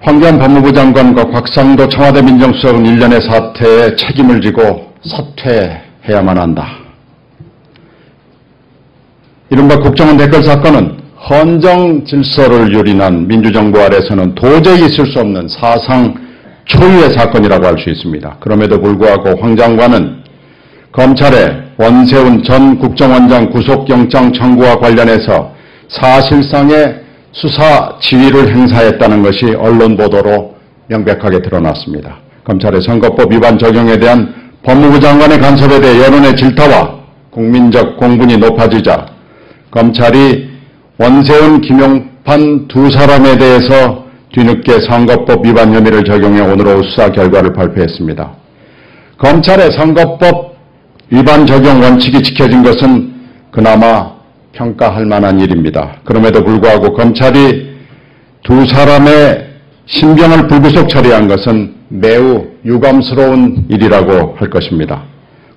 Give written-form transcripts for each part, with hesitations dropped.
황교안 법무부 장관과 곽상도 청와대 민정수석은 일련의 사태에 책임을 지고 사퇴해야만 한다. 이른바 국정원 댓글 사건은 헌정 질서를 유린한 민주정부 아래서는 도저히 있을 수 없는 사상 초유의 사건이라고 할 수 있습니다. 그럼에도 불구하고 황 장관은 검찰의 원세훈 전 국정원장 구속영장 청구와 관련해서 사실상의 수사 지휘를 행사했다는 것이 언론 보도로 명백하게 드러났습니다. 검찰의 선거법 위반 적용에 대한 법무부 장관의 간섭에 대해 여론의 질타와 국민적 공분이 높아지자 검찰이 원세훈, 김용판 두 사람에 대해서 뒤늦게 선거법 위반 혐의를 적용해 오늘 오후 수사 결과를 발표했습니다. 검찰의 선거법 위반 적용 원칙이 지켜진 것은 그나마 평가할 만한 일입니다. 그럼에도 불구하고 검찰이 두 사람의 신병을 불구속 처리한 것은 매우 유감스러운 일이라고 할 것입니다.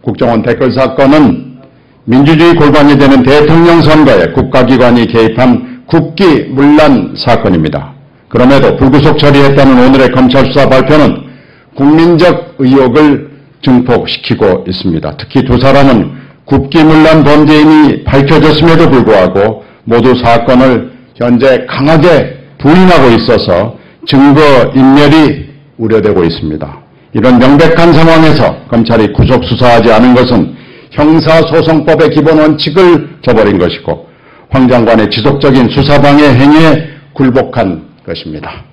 국정원 댓글 사건은 민주주의 골반이 되는 대통령 선거에 국가기관이 개입한 국기문란 사건입니다. 그럼에도 불구속 처리했다는 오늘의 검찰 수사 발표는 국민적 의혹을 증폭시키고 있습니다. 특히 두 사람은 국기문란 범죄인이 밝혀졌음에도 불구하고 모두 사건을 현재 강하게 부인하고 있어서 증거인멸이 우려되고 있습니다. 이런 명백한 상황에서 검찰이 구속 수사하지 않은 것은 형사소송법의 기본 원칙을 저버린 것이고 황 장관의 지속적인 수사방해 행위에 굴복한 것입니다.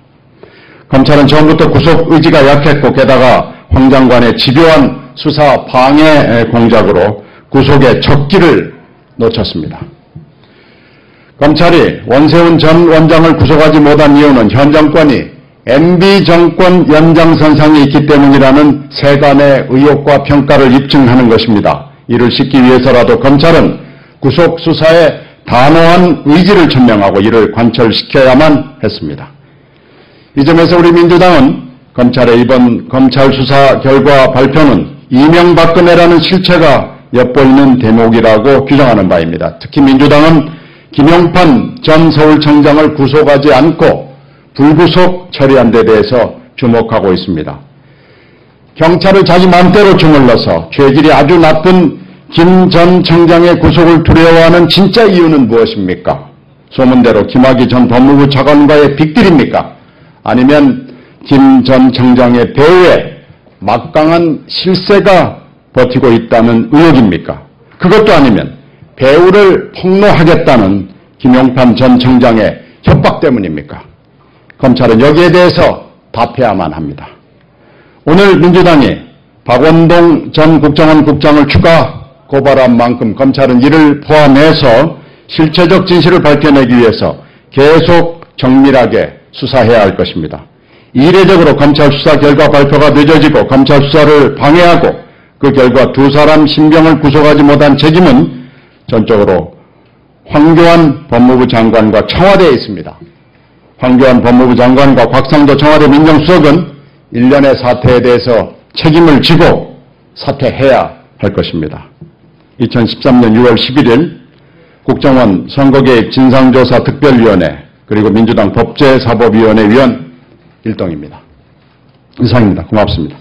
검찰은 처음부터 구속 의지가 약했고 게다가 황 장관의 집요한 수사 방해 공작으로 구속의 적기를 놓쳤습니다. 검찰이 원세훈 전 원장을 구속하지 못한 이유는 현 정권이 MB 정권 연장선상에 있기 때문이라는 세간의 의혹과 평가를 입증하는 것입니다. 이를 씻기 위해서라도 검찰은 구속 수사에 단호한 의지를 천명하고 이를 관철시켜야만 했습니다. 이 점에서 우리 민주당은 검찰의 이번 검찰 수사 결과 발표는 이명박근혜라는 실체가 엿보이는 대목이라고 규정하는 바입니다. 특히 민주당은 김용판 전 서울청장을 구속하지 않고 불구속 처리한 데 대해서 주목하고 있습니다. 경찰을 자기 마음대로 주물러서 죄질이 아주 나쁜 김 전 청장의 구속을 두려워하는 진짜 이유는 무엇입니까? 소문대로 김학의 전 법무부 차관과의 빅딜입니까? 아니면 김 전 청장의 배후에 막강한 실세가 버티고 있다는 의혹입니까? 그것도 아니면 배후를 폭로하겠다는 김용판 전 청장의 협박 때문입니까? 검찰은 여기에 대해서 답해야만 합니다. 오늘 민주당이 박원동 전 국정원 국장을 추가 고발한 만큼 검찰은 이를 포함해서 실체적 진실을 밝혀내기 위해서 계속 정밀하게 수사해야 할 것입니다. 이례적으로 검찰 수사 결과 발표가 늦어지고 검찰 수사를 방해하고 그 결과 두 사람 신병을 구속하지 못한 책임은 전적으로 황교안 법무부 장관과 청와대에 있습니다. 황교안 법무부 장관과 곽상도 청와대 민정수석은 일련의 사태에 대해서 책임을 지고 사퇴해야 할 것입니다. 2013년 6월 11일 국정원 선거개입 진상조사 특별위원회 그리고 민주당 법제사법위원회 위원 일동입니다. 이상입니다. 고맙습니다.